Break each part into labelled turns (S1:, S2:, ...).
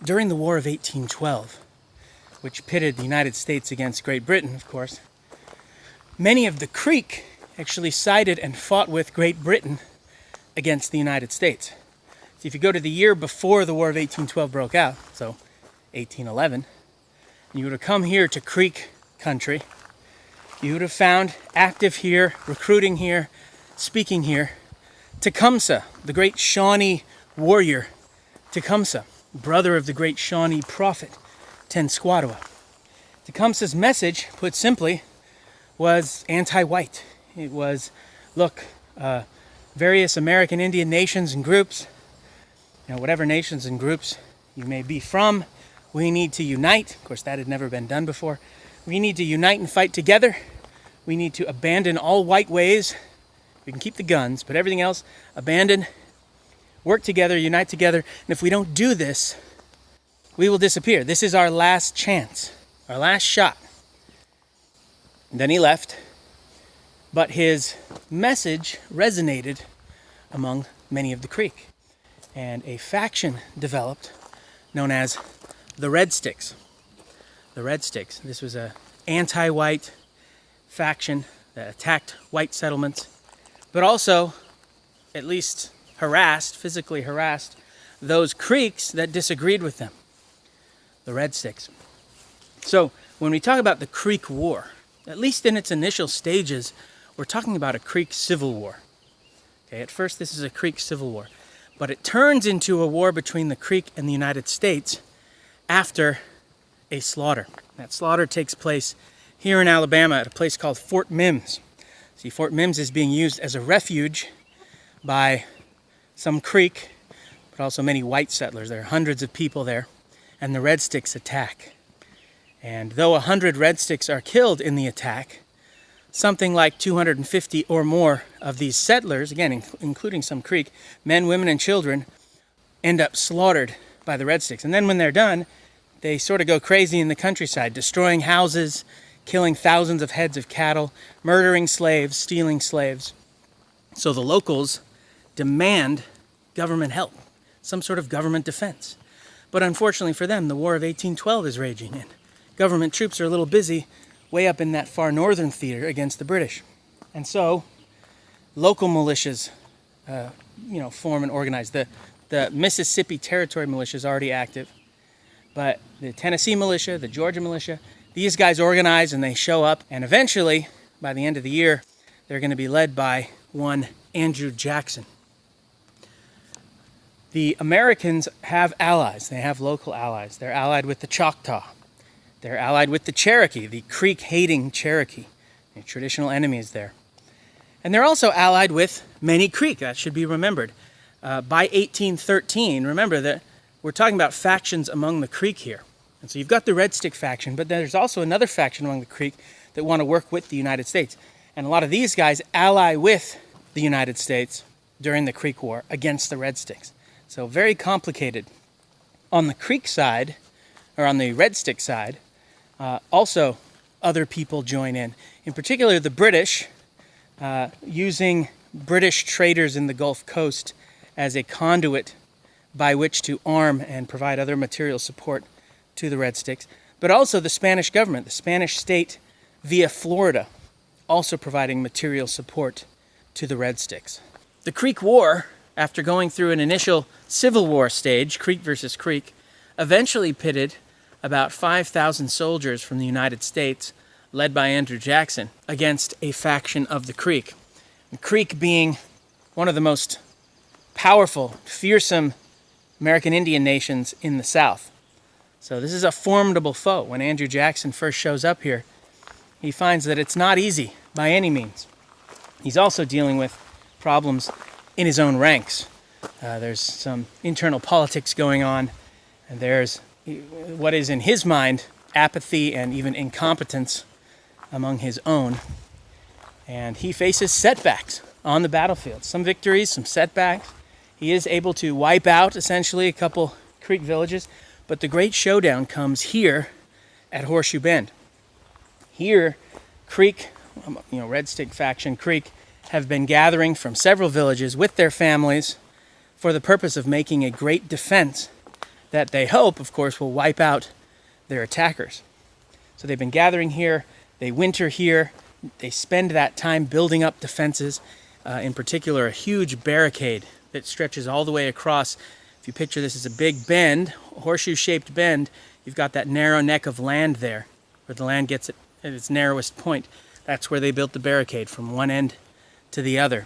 S1: During the War of 1812, which pitted the United States against Great Britain, of course, many of the Creek actually sided and fought with Great Britain against the United States. So if you go to the year before the War of 1812 broke out, so 1811, and you would have come here to Creek country, you would have found active here, recruiting here, speaking here, Tecumseh, the great Shawnee warrior Tecumseh, brother of the great Shawnee prophet Tenskwatawa. Tecumseh's message, put simply, was anti-white. It was, look, various American Indian nations and groups, whatever nations and groups you may be from, we need to unite. Of course, that had never been done before. We need to unite and fight together. We need to abandon all white ways. We can keep the guns, but everything else, abandon, work together, unite together. And if we don't do this, we will disappear. This is our last chance, our last shot. And then he left, but his message resonated among many of the Creek. And a faction developed known as the Red Sticks. The Red Sticks. This was an anti-white faction that attacked white settlements, but also, at least physically harassed, those Creeks that disagreed with them. The Red Sticks. So, when we talk about the Creek War, at least in its initial stages, we're talking about a Creek Civil War. Okay, at first this is a Creek Civil War, but it turns into a war between the Creek and the United States after a slaughter. That slaughter takes place here in Alabama at a place called Fort Mims. See, Fort Mims is being used as a refuge by some Creek, but also many white settlers. There are hundreds of people there, and the Red Sticks attack. And though 100 Red Sticks are killed in the attack, something like 250 or more of these settlers, again, including some Creek, men, women, and children, end up slaughtered by the Red Sticks. And then when they're done, they sort of go crazy in the countryside, destroying houses, killing thousands of heads of cattle, murdering slaves, stealing slaves. So the locals demand government help, some sort of government defense. But unfortunately for them, the War of 1812 is raging, and government troops are a little busy way up in that far northern theater against the British. And so local militias form and organize. The Mississippi Territory militia is already active, but the Tennessee militia, the Georgia militia, these guys organize and they show up, and eventually, by the end of the year, they're going to be led by one Andrew Jackson. The Americans have allies. They have local allies. They're allied with the Choctaw. They're allied with the Cherokee, the Creek-hating Cherokee. They're traditional enemies there. And they're also allied with many Creek. That should be remembered. By 1813, remember that we're talking about factions among the Creek here. And so you've got the Red Stick faction, but there's also another faction among the Creek that want to work with the United States. And a lot of these guys ally with the United States during the Creek War against the Red Sticks. So very complicated. On the Creek side, or on the Red Stick side, also other people join in. In particular, the British, using British traders in the Gulf Coast as a conduit by which to arm and provide other material support to the Red Sticks, but also the Spanish government, the Spanish state via Florida, also providing material support to the Red Sticks. The Creek War, after going through an initial Civil War stage, Creek versus Creek, eventually pitted about 5,000 soldiers from the United States, led by Andrew Jackson, against a faction of the Creek. The Creek being one of the most powerful, fearsome American Indian nations in the South. So this is a formidable foe. When Andrew Jackson first shows up here, he finds that it's not easy by any means. He's also dealing with problems in his own ranks. There's some internal politics going on, and there's what is in his mind apathy and even incompetence among his own. And he faces setbacks on the battlefield. Some victories, some setbacks. He is able to wipe out essentially a couple Creek villages, but the great showdown comes here at Horseshoe Bend. Here, Creek, Red Stick faction, Creek, have been gathering from several villages with their families for the purpose of making a great defense that they hope, of course, will wipe out their attackers. So they've been gathering here, they winter here, they spend that time building up defenses, in particular a huge barricade that stretches all the way across. If you picture this as a big bend, a horseshoe-shaped bend, you've got that narrow neck of land there, where the land gets at its narrowest point. That's where they built the barricade, from one end to the other.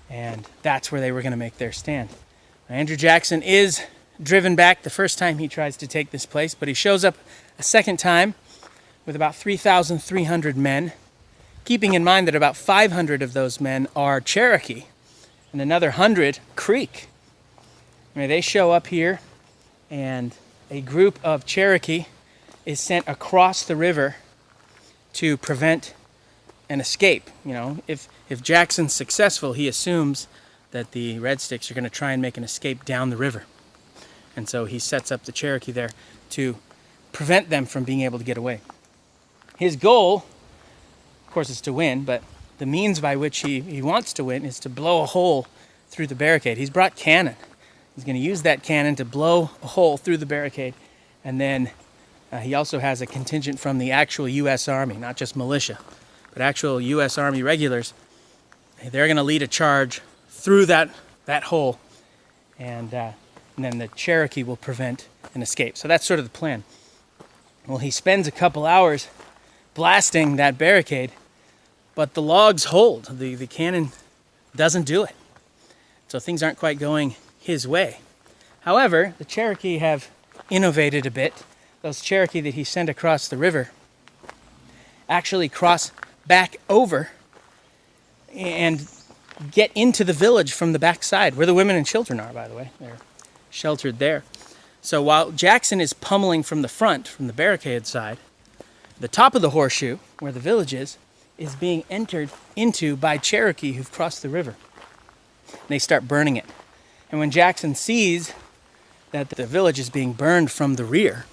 S1: And that's where they were going to make their stand. Andrew Jackson is driven back the first time he tries to take this place, but he shows up a second time with about 3,300 men, keeping in mind that about 500 of those men are Cherokee and another 100 Creek. I mean, they show up here, and a group of Cherokee is sent across the river to prevent an escape. You know, if Jackson's successful, he assumes that the Red Sticks are going to try and make an escape down the river. And so he sets up the Cherokee there to prevent them from being able to get away. His goal, of course, is to win, but the means by which he wants to win is to blow a hole through the barricade. He's brought cannon. He's going to use that cannon to blow a hole through the barricade, and then he also has a contingent from the actual U.S. Army, not just militia, but actual U.S. Army regulars. They're going to lead a charge through that hole, and then the Cherokee will prevent an escape. So that's sort of the plan. Well, he spends a couple hours blasting that barricade, but the logs hold. The cannon doesn't do it. So things aren't quite going his way. However, the Cherokee have innovated a bit. Those Cherokee that he sent across the river actually cross back over and get into the village from the backside, where the women and children are, by the way. They're sheltered there. So while Jackson is pummeling from the front, from the barricade side, the top of the horseshoe, where the village is being entered into by Cherokee who've crossed the river. And they start burning it. And when Jackson sees that the village is being burned from the rear,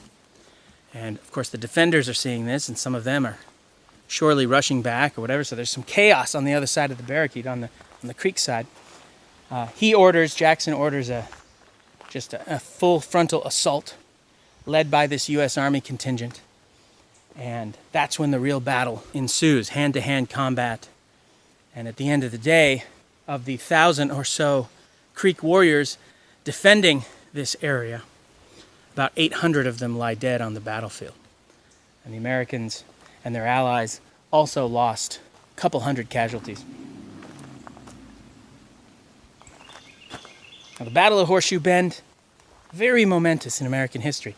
S1: and of course the defenders are seeing this, and some of them are surely rushing back or whatever, so there's some chaos on the other side of the barricade, on the creek side. Jackson orders a full frontal assault led by this U.S. Army contingent. And that's when the real battle ensues, hand-to-hand combat. And at the end of the day, of the 1,000 or so Creek warriors defending this area, about 800 of them lie dead on the battlefield. And the Americans and their allies also lost a couple hundred casualties. Now, the Battle of Horseshoe Bend, very momentous in American history.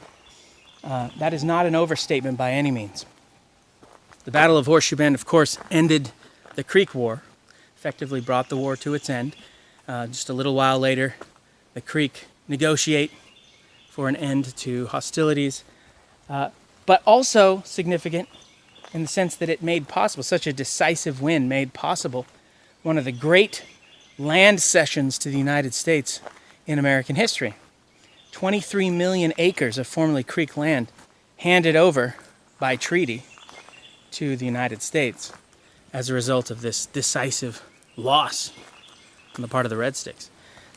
S1: That is not an overstatement by any means. The Battle of Horseshoe Bend, of course, ended the Creek War, effectively brought the war to its end. Just a little while later, the Creek negotiate for an end to hostilities, but also significant in the sense that it made possible, such a decisive win made possible one of the great land cessions to the United States in American history. 23 million acres of formerly Creek land handed over by treaty to the United States as a result of this decisive loss on the part of the Red Sticks.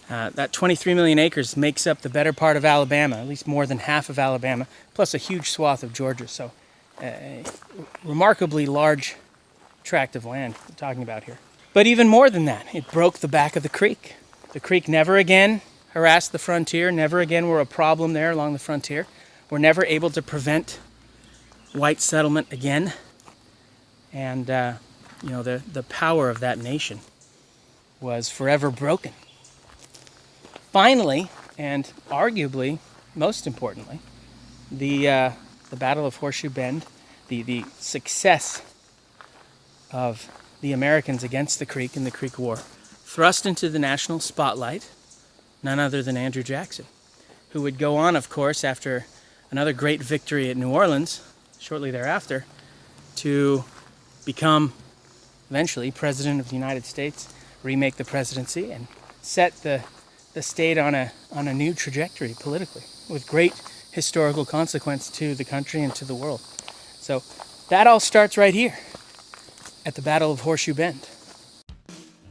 S1: That 23 million acres makes up the better part of Alabama, at least more than half of Alabama, plus a huge swath of Georgia. So a remarkably large tract of land we're talking about here. But even more than that, it broke the back of the Creek. The Creek never again harassed the frontier, never again were a problem there along the frontier. Were never able to prevent white settlement again. And, the power of that nation was forever broken. Finally, and arguably most importantly, the Battle of Horseshoe Bend, the success of the Americans against the Creek in the Creek War, thrust into the national spotlight none other than Andrew Jackson, who would go on, of course, after another great victory at New Orleans, shortly thereafter, to become eventually President of the United States, remake the presidency, and set the state on a new trajectory politically, with great historical consequence to the country and to the world. So that all starts right here at the Battle of Horseshoe Bend.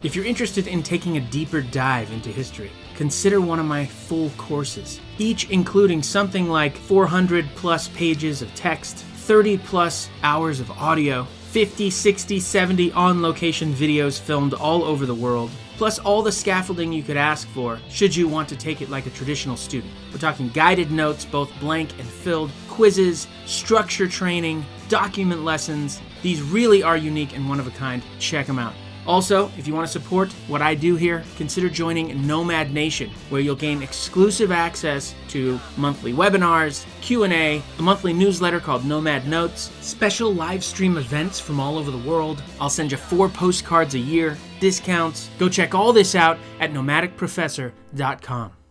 S1: If you're interested in taking a deeper dive into history, consider one of my full courses, each including something like 400 plus pages of text, 30 plus hours of audio, 50, 60, 70 on-location videos filmed all over the world, plus all the scaffolding you could ask for should you want to take it like a traditional student. We're talking guided notes, both blank and filled, quizzes, structure training, document lessons. These really are unique and one of a kind. Check them out. Also, if you want to support what I do here, consider joining Nomad Nation, where you'll gain exclusive access to monthly webinars, Q&A, a monthly newsletter called Nomad Notes, special live stream events from all over the world. I'll send you 4 postcards a year, discounts. Go check all this out at nomadicprofessor.com.